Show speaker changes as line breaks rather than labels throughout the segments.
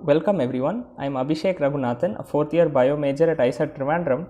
Welcome everyone, I am Abhishek Raghunathan, a 4th year bio major at ISET Trivandrum,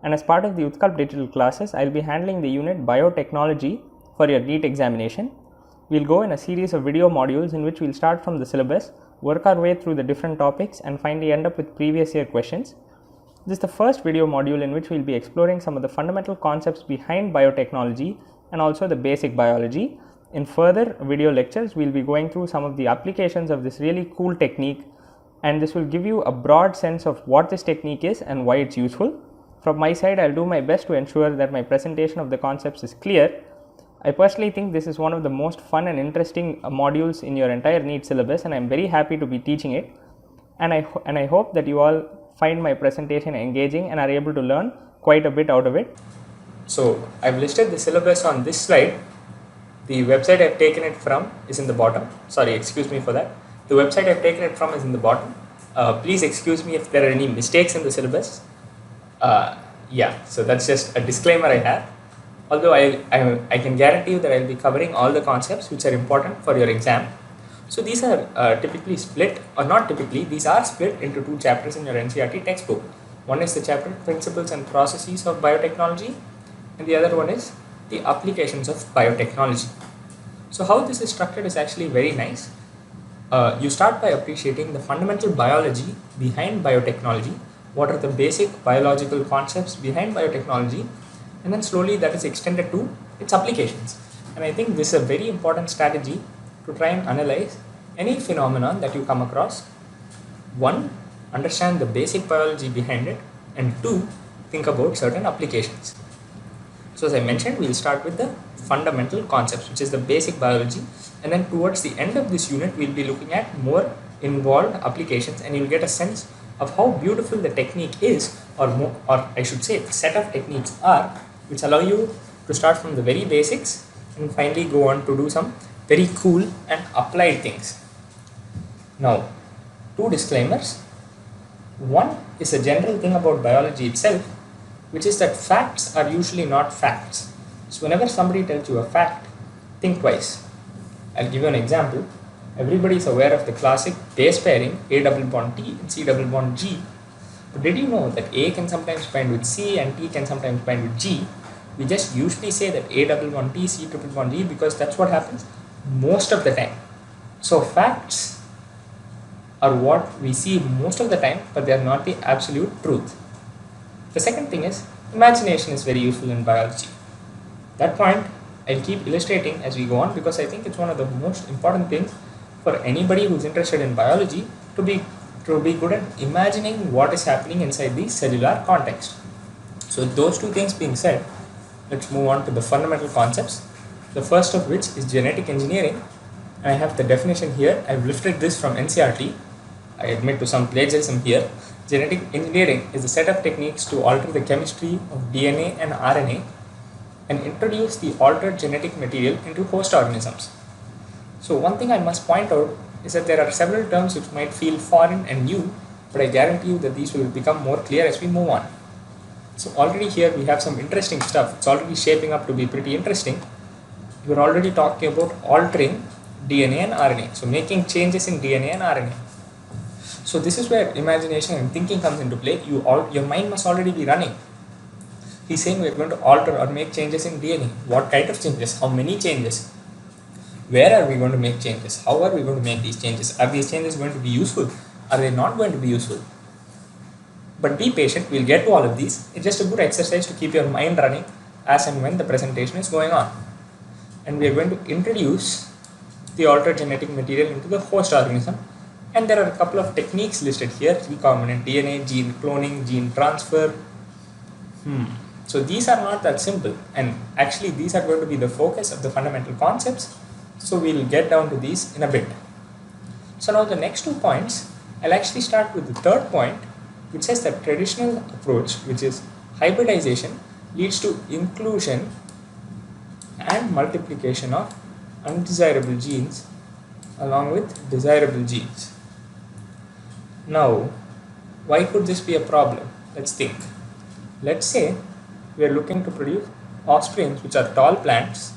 and as part of the Utkalp digital classes, I will be handling the unit Biotechnology for your NEET examination. We will go in a series of video modules in which we will start from the syllabus, work our way through the different topics and finally end up with previous year questions. This is the first video module in which we will be exploring some of the fundamental concepts behind biotechnology and also the basic biology. In further video lectures, we will be going through some of the applications of this really cool technique, and this will give you a broad sense of what this technique is and why it's useful. From my side, I'll do my best to ensure that my presentation of the concepts is clear. I personally think this is one of the most fun and interesting modules in your entire NEET syllabus, and I'm very happy to be teaching it. And I hope that you all find my presentation engaging and are able to learn quite a bit out of it. So I've listed the syllabus on this slide. The website I've taken it from is in the bottom. Sorry, excuse me for that. The website I've taken it from is in the bottom. Please excuse me if there are any mistakes in the syllabus. So that's just a disclaimer I have. Although I can guarantee you that I'll be covering all the concepts which are important for your exam. So these are typically split, or not typically, these are split into two chapters in your NCERT textbook. One is the chapter Principles and Processes of Biotechnology, and the other one is the Applications of Biotechnology. So how this is structured is actually very nice. You start by appreciating the fundamental biology behind biotechnology, what are the basic biological concepts behind biotechnology, and then slowly that is extended to its applications. And I think this is a very important strategy to try and analyze any phenomenon that you come across. One, understand the basic biology behind it, and two, think about certain applications. So as I mentioned, we'll start with the fundamental concepts, which is the basic biology, and then towards the end of this unit we'll be looking at more involved applications, and you'll get a sense of how beautiful the technique is, or I should say the set of techniques are, which allow you to start from the very basics and finally go on to do some very cool and applied things. Now, two disclaimers. One is a general thing about biology itself, which is that facts are usually not facts. So whenever somebody tells you a fact, think twice. I'll give you an example. Everybody is aware of the classic base pairing A double bond T and C double bond G. But did you know that A can sometimes bind with C and T can sometimes bind with G? We just usually say that A double bond T, C double bond G because that's what happens most of the time. So facts are what we see most of the time, but they are not the absolute truth. The second thing is, imagination is very useful in biology. That point I'll keep illustrating as we go on, because I think it's one of the most important things for anybody who's interested in biology to be good at imagining what is happening inside the cellular context. So those two things being said, let's move on to the fundamental concepts. The first of which is genetic engineering. I have the definition here. I've lifted this from NCERT. I admit to some plagiarism here. Genetic engineering is a set of techniques to alter the chemistry of DNA and RNA and introduce the altered genetic material into host organisms. So one thing I must point out is that there are several terms which might feel foreign and new, but I guarantee you that these will become more clear as we move on. So already here we have some interesting stuff. It's already shaping up to be pretty interesting. We're already talking about altering DNA and RNA. So making changes in DNA and RNA. So this is where imagination and thinking comes into play. Your mind must already be running. He's saying we're going to alter or make changes in DNA. What kind of changes? How many changes? Where are we going to make changes? How are we going to make these changes? Are these changes going to be useful? Are they not going to be useful? But be patient, we'll get to all of these. It's just a good exercise to keep your mind running as and when the presentation is going on. And we are going to introduce the altered genetic material into the host organism. And there are a couple of techniques listed here: recombinant DNA, gene cloning, gene transfer. So these are not that simple, and actually these are going to be the focus of the fundamental concepts. So we'll get down to these in a bit. So now the next 2 points, I'll actually start with the third point, which says that traditional approach, which is hybridization, leads to inclusion and multiplication of undesirable genes along with desirable genes. Now, why could this be a problem? Let's think. Let's say we are looking to produce offsprings which are tall plants.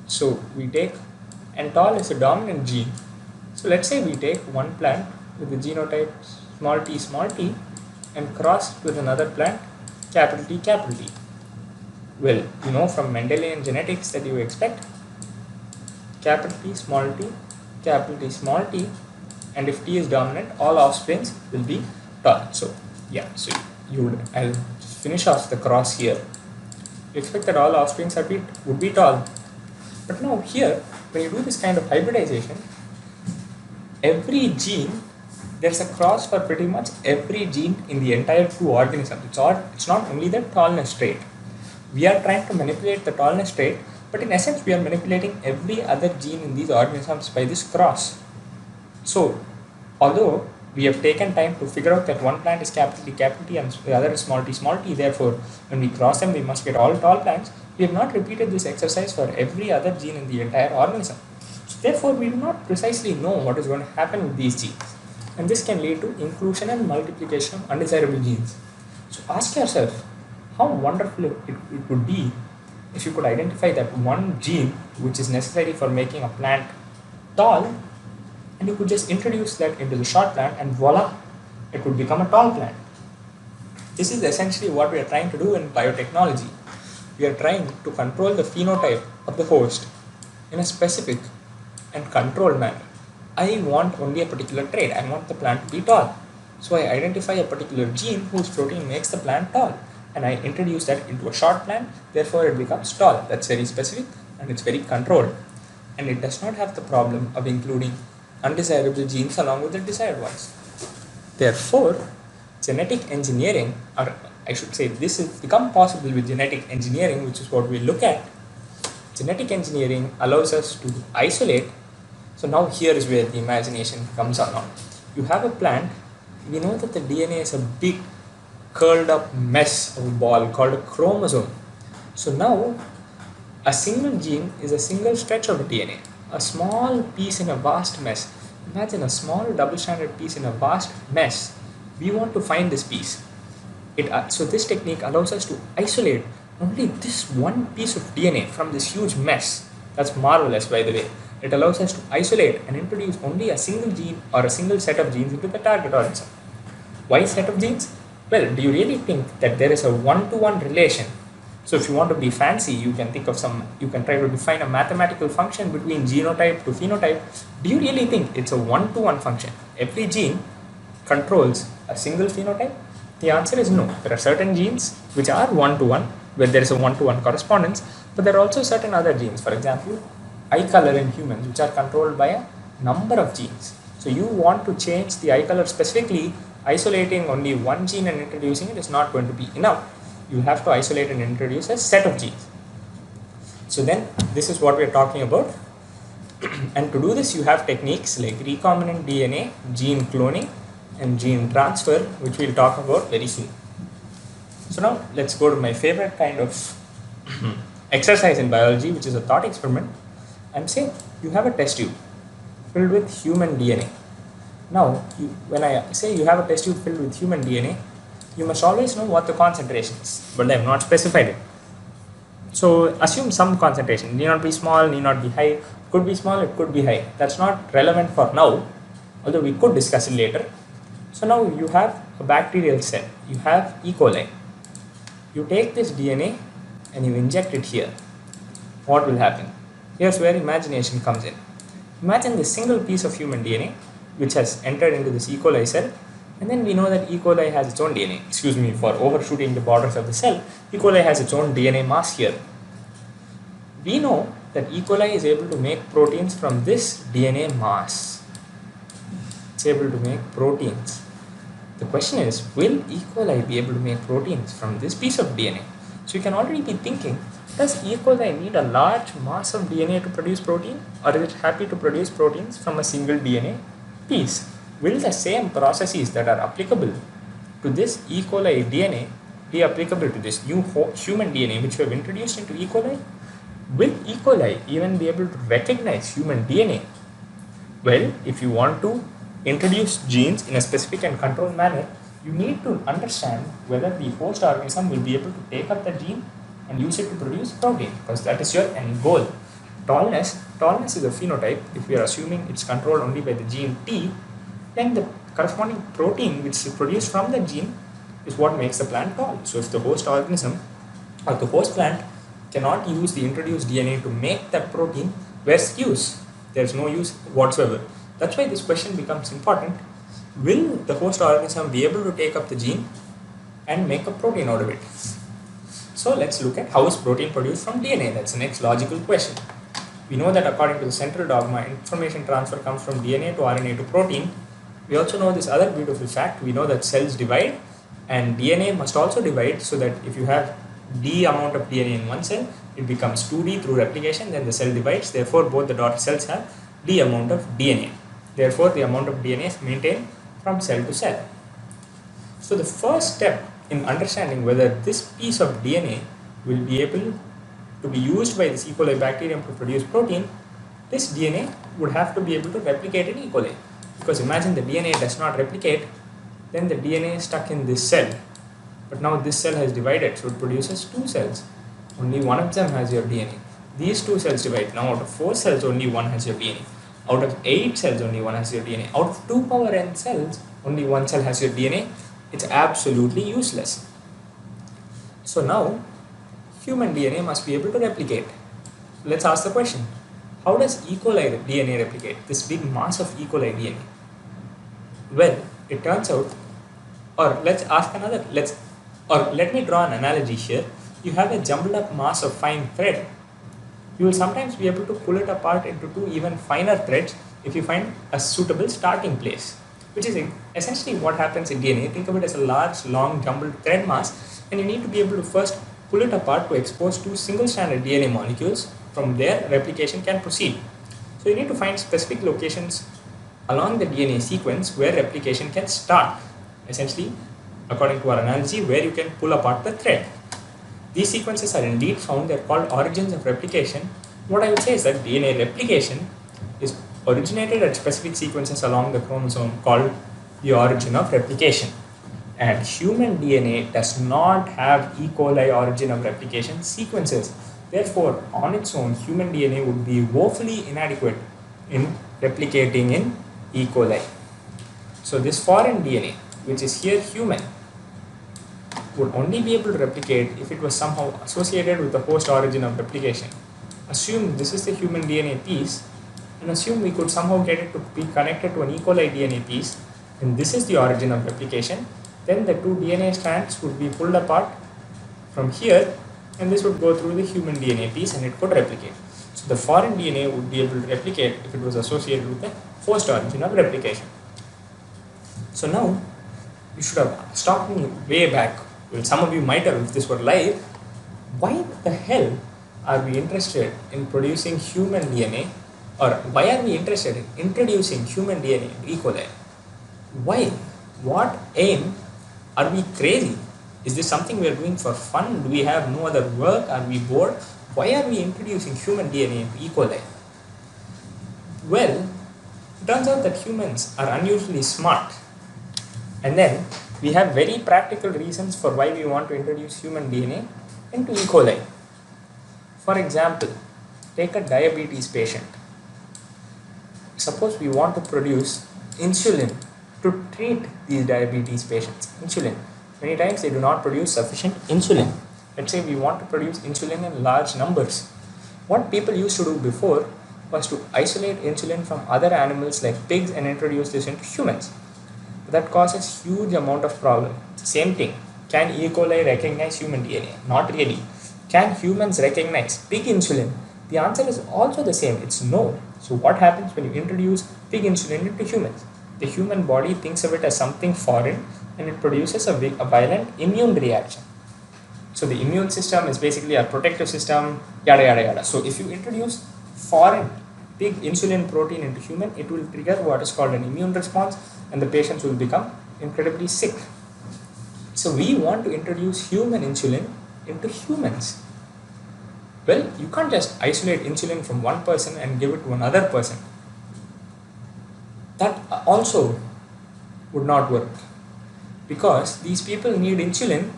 So we take, and tall is a dominant gene. So let's say we take one plant
with the genotype small t and crossed with another plant capital T capital T. Well, you know from Mendelian genetics that you expect capital T, capital T, small t, and if T is dominant, all offsprings will be tall. So yeah, so I'll just finish off the cross here. You expect that all offsprings would be tall, but now here when you do this kind of hybridization, every gene there's a cross for pretty much every gene in the entire two organisms. It's not only the tallness trait. We are trying to manipulate the tallness trait, but in essence we are manipulating every other gene in these organisms by this cross. So although we have taken time to figure out that one plant is capital T and the other is small t, therefore when we cross them we must get all tall plants, we have not repeated this exercise for every other gene in the entire organism. So therefore we do not precisely know what is going to happen with these genes, and this can lead to inclusion and multiplication of undesirable genes. So ask yourself how wonderful it would be if you could identify that one gene which is necessary for making a plant tall, and you could just introduce that into the short plant and voila, it would become a tall plant. This is essentially what we are trying to do in biotechnology. We are trying to control the phenotype of the host in a specific and controlled manner. I want only a particular trait. I want the plant to be tall. So I identify a particular gene whose protein makes the plant tall, and I introduce that into a short plant, therefore it becomes tall. That's very specific and it's very controlled. And it does not have the problem of including undesirable genes along with the desired ones. Therefore, genetic engineering, or I should say this has become possible with genetic engineering, which is what we look at. Genetic engineering allows us to isolate. So now here is where the imagination comes along. You have a plant, we know that the DNA is a big curled up mess of a ball called a chromosome. So now a single gene is a single stretch of DNA, a small piece in a vast mess. Imagine a small double-stranded piece in a vast mess. We want to find this piece. So this technique allows us to isolate only this one piece of DNA from this huge mess. That's marvelous, by the way. It allows us to isolate and introduce only a single gene or a single set of genes into the target organism. Why set of genes? Well, do you really think that there is a one-to-one relation? So if you want to be fancy, you can think of you can try to define a mathematical function between genotype to phenotype. Do you really think it's a one-to-one function? Every gene controls a single phenotype? The answer is no. There are certain genes which are one-to-one, where there is a one-to-one correspondence, but there are also certain other genes. For example, eye color in humans, which are controlled by a number of genes. So you want to change the eye color specifically, isolating only one gene and introducing it is not going to be enough. You have to isolate and introduce a set of genes. So then this is what we are talking about. And to do this, you have techniques like recombinant DNA, gene cloning, and gene transfer, which we'll talk about very soon. So now let's go to my favorite kind of exercise in biology, which is a thought experiment. I'm saying you have a test tube filled with human DNA. Now, when I say you have a test tube filled with human DNA, you must always know what the concentration is, but I have not specified it. So assume some concentration. It need not be small, need not be high. It could be small, it could be high. That's not relevant for now, although we could discuss it later. So now you have a bacterial cell. You have E. coli. You take this DNA and you inject it here. What will happen? Here's where imagination comes in. Imagine this single piece of human DNA which has entered into this E. coli cell, and then we know that E. coli has its own DNA. Excuse me for overshooting the borders of the cell. E. coli has its own DNA mass here. We know that E. coli is able to make proteins from this DNA mass. It's able to make proteins. The question is, will E. coli be able to make proteins from this piece of DNA? So you can already be thinking, does E. coli need a large mass of DNA to produce protein, or is it happy to produce proteins from a single DNA piece? Will the same processes that are applicable to this E. coli DNA be applicable to this new human DNA which we have introduced into E. coli? Will E. coli even be able to recognize human DNA? Well, if you want to introduce genes in a specific and controlled manner, you need to understand whether the host organism will be able to take up the gene and use it to produce protein, because that is your end goal. Tallness is a phenotype. If we are assuming it's controlled only by the gene T, then the corresponding protein which is produced from the gene is what makes the plant tall. So if the host organism or the host plant cannot use the introduced DNA to make that protein, where's the use? There's no use whatsoever. That's why this question becomes important. Will the host organism be able to take up the gene and make a protein out of it? So let's look at how is protein produced from DNA. That's the next logical question. We know that according to the central dogma, information transfer comes from DNA to RNA to protein. We also know this other beautiful fact. We know that cells divide and DNA must also divide, so that if you have D amount of DNA in one cell, it becomes 2D through replication, then the cell divides. Therefore, both the daughter cells have D amount of DNA. Therefore, the amount of DNA is maintained from cell to cell. So the first step in understanding whether this piece of DNA will be able to be used by this E. coli bacterium to produce protein, this DNA would have to be able to replicate in E. coli. Because imagine the DNA does not replicate, then the DNA is stuck in this cell. But now this cell has divided, so it produces two cells. Only one of them has your DNA. These two cells divide. Now out of 4 cells, only one has your DNA. Out of 8 cells, only one has your DNA. Out of 2 power n cells, only one cell has your DNA. It's absolutely useless. So now, human DNA must be able to replicate. Let's ask the question. How does E. coli DNA replicate? This big mass of E. coli DNA. Well, it turns out, or let's ask another, let me draw an analogy here. You have a jumbled up mass of fine thread. You will sometimes be able to pull it apart into 2 even finer threads if you find a suitable starting place, which is essentially what happens in DNA. Think of it as a large, long, jumbled thread mass, and you need to be able to first pull it apart to expose 2 single-stranded DNA molecules. From there, replication can proceed. So you need to find specific locations along the DNA sequence where replication can start. Essentially, according to our analogy, where you can pull apart the thread. These sequences are indeed found. They are called origins of replication. What I would say is that DNA replication is originated at specific sequences along the chromosome called the origin of replication. And human DNA does not have E. coli origin of replication sequences. Therefore, on its own, human DNA would be woefully inadequate in replicating in E. coli. So this foreign DNA, which is here human, would only be able to replicate if it was somehow associated with the host origin of replication. Assume this is the human DNA piece, and assume we could somehow get it to be connected to an E. coli DNA piece, and this is the origin of replication. Then the 2 DNA strands would be pulled apart from here, and this would go through the human DNA piece and it could replicate. So the foreign DNA would be able to replicate if it was associated with the host origin of replication. So now, you should have stopped me way back. Well, some of you might have if this were live. Why the hell are we interested in producing human DNA, or why are we interested in introducing human DNA into E. coli? Why? What aim? Are we crazy? Is this something we are doing for fun? Do we have no other work? Are we bored? Why are we introducing human DNA into E. coli? Well, it turns out that humans are unusually smart. And then we have very practical reasons for why we want to introduce human DNA into E. coli. For example, take a diabetes patient. Suppose we want to produce insulin to treat these diabetes patients. Insulin. Many times they do not produce sufficient insulin. Let's say we want to produce insulin in large numbers. What people used to do before was to isolate insulin from other animals like pigs and introduce this into humans. That causes huge amount of problem. Same thing. Can E. coli recognize human DNA? Not really. Can humans recognize pig insulin? The answer is also the same. It's no. So what happens when you introduce pig insulin into humans? The human body thinks of it as something foreign and it produces a violent immune reaction. So the immune system is basically a protective system, yada yada yada. So if you introduce foreign pig insulin protein into human, it will trigger what is called an immune response, and the patients will become incredibly sick. So we want to introduce human insulin into humans. Well, you can't just isolate insulin from one person and give it to another person. That also would not work, because these people need insulin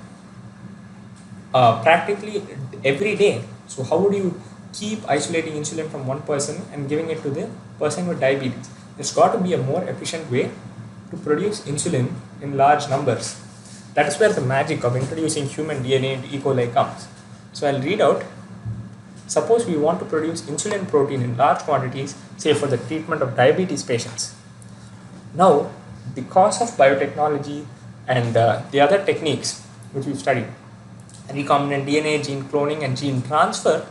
practically every day. So how would you keep isolating insulin from one person and giving it to the person with diabetes? There's got to be a more efficient way to produce insulin in large numbers. That is where the magic of introducing human DNA into E. coli comes. So I'll read out. Suppose we want to produce insulin protein in large quantities, say for the treatment of diabetes patients. Now, because of biotechnology and the other techniques which we've studied, recombinant DNA, gene cloning, and gene transfer,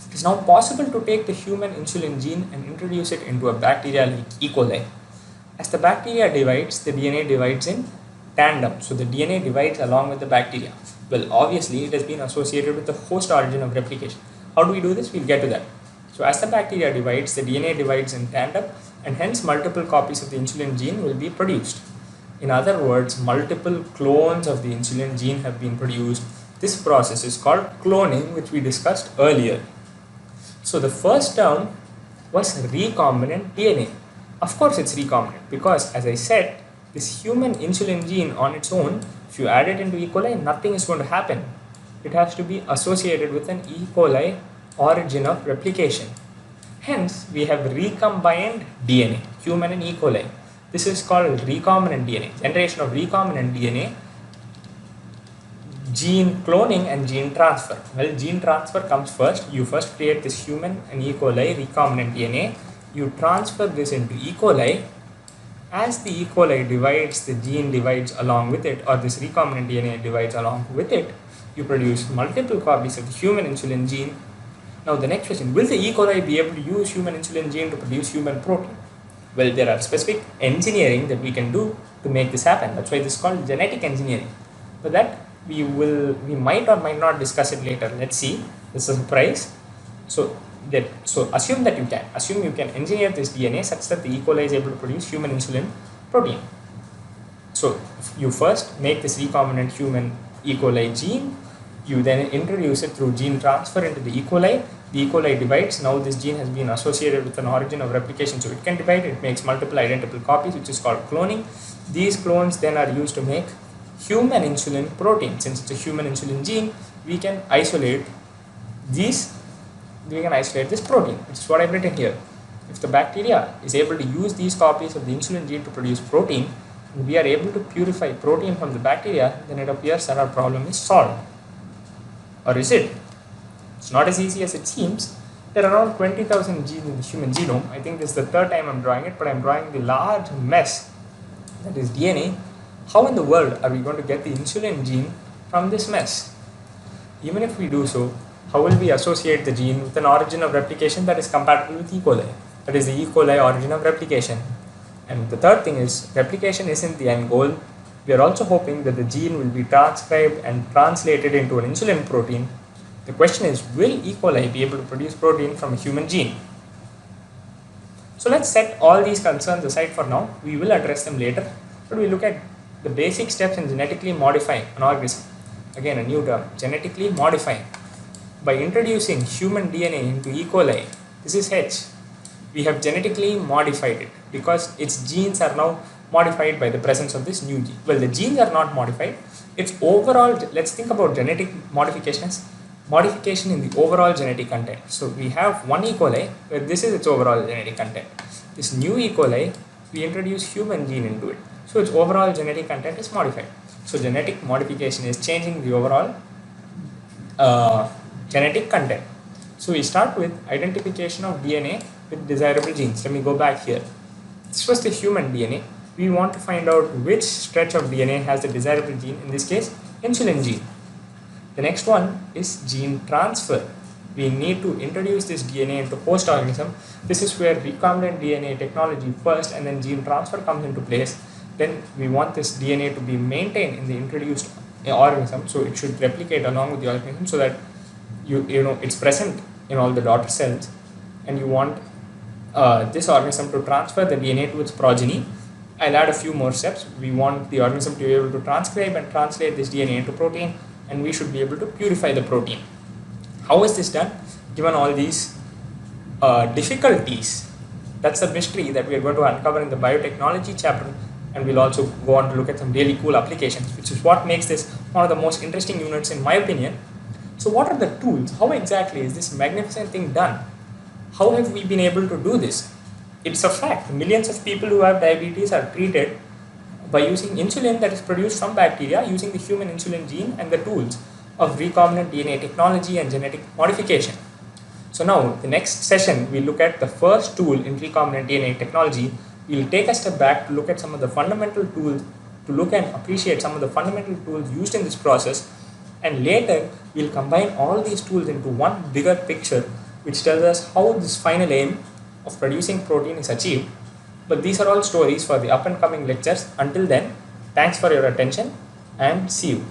it is now possible to take the human insulin gene and introduce it into a bacteria like E. coli. As the bacteria divides, the DNA divides in tandem. So the DNA divides along with the bacteria. Well, obviously, it has been associated with the host origin of replication. How do we do this? We'll get to that. So as the bacteria divides, the DNA divides in tandem, and hence multiple copies of the insulin gene will be produced. In other words, multiple clones of the insulin gene have been produced. This process is called cloning, which we discussed earlier. So the first term was recombinant DNA. Of course it's recombinant because, as I said, this human insulin gene on its own, if you add it into E. coli, nothing is going to happen. It has to be associated with an E. coli origin of replication. Hence, we have recombined DNA, human and E. coli. This is called recombinant DNA, generation of recombinant DNA, gene cloning and gene transfer. Well, gene transfer comes first. You first create this human and E. coli recombinant DNA. You transfer this into E. coli. As the E. coli divides, the gene divides along with it, or this recombinant DNA divides along with it. You produce multiple copies of the human insulin gene. Now the next question, will the E. coli be able to use human insulin gene to produce human protein? Well, there are specific engineering that we can do to make this happen. That's why this is called genetic engineering. But that we might or might not discuss it later. Let's see. This is a surprise. So assume you can engineer this DNA such that the E. coli is able to produce human insulin protein. So you first make this recombinant human E. coli gene. You then introduce it through gene transfer into the E. coli. The E. coli divides. Now this gene has been associated with an origin of replication, so it can divide. It makes multiple identical copies, which is called cloning. These clones then are used to make human insulin protein. Since it's a human insulin gene, we can isolate this protein, which is what I've written here. If the bacteria is able to use these copies of the insulin gene to produce protein, and we are able to purify protein from the bacteria, then it appears that our problem is solved. Or is it? It's not as easy as it seems. There are around 20,000 genes in the human genome. I think this is the third time I'm drawing it, but I'm drawing the large mess that is DNA. How in the world are we going to get the insulin gene from this mess? Even if we do so, how will we associate the gene with an origin of replication that is compatible with E. coli? That is the E. coli origin of replication. And the third thing is, replication isn't the end goal. We are also hoping that the gene will be transcribed and translated into an insulin protein. The question is, will E. coli be able to produce protein from a human gene? So let's set all these concerns aside for now. We will address them later, but we look at the basic steps in genetically modifying an organism. Again, a new term, genetically modifying. By introducing human DNA into E. coli, this is H, we have genetically modified it because its genes are now modified by the presence of this new gene. Well, the genes are not modified. It's overall, let's think about genetic modification as modification in the overall genetic content. So we have one E. coli where this is its overall genetic content. This new E. coli, we introduce human gene into it. So its overall genetic content is modified. So genetic modification is changing the overall genetic content. So we start with identification of DNA with desirable genes. Let me go back here. This was the human DNA. We want to find out which stretch of DNA has the desirable gene, in this case, insulin gene. The next one is gene transfer. We need to introduce this DNA into host organism. This is where recombinant DNA technology first and then gene transfer comes into place. Then we want this DNA to be maintained in the introduced organism, so it should replicate along with the organism so that it's present in all the daughter cells, and you want this organism to transfer the DNA to its progeny. I'll add a few more steps. We want the organism to be able to transcribe and translate this DNA into protein, and we should be able to purify the protein. How is this done? Given all these difficulties, that's the mystery that we are going to uncover in the biotechnology chapter, and we'll also go on to look at some really cool applications, which is what makes this one of the most interesting units in my opinion. So what are the tools? How exactly is this magnificent thing done? How have we been able to do this? It's a fact. Millions of people who have diabetes are treated by using insulin that is produced from bacteria using the human insulin gene and the tools of recombinant DNA technology and genetic modification. So now, the next session, we'll look at the first tool in recombinant DNA technology. We'll take a step back to look at some of the fundamental tools, to look and appreciate some of the fundamental tools used in this process, and later we'll combine all these tools into one bigger picture which tells us how this final aim of producing protein is achieved. But these are all stories for the up and coming lectures. Until then, thanks for your attention and see you.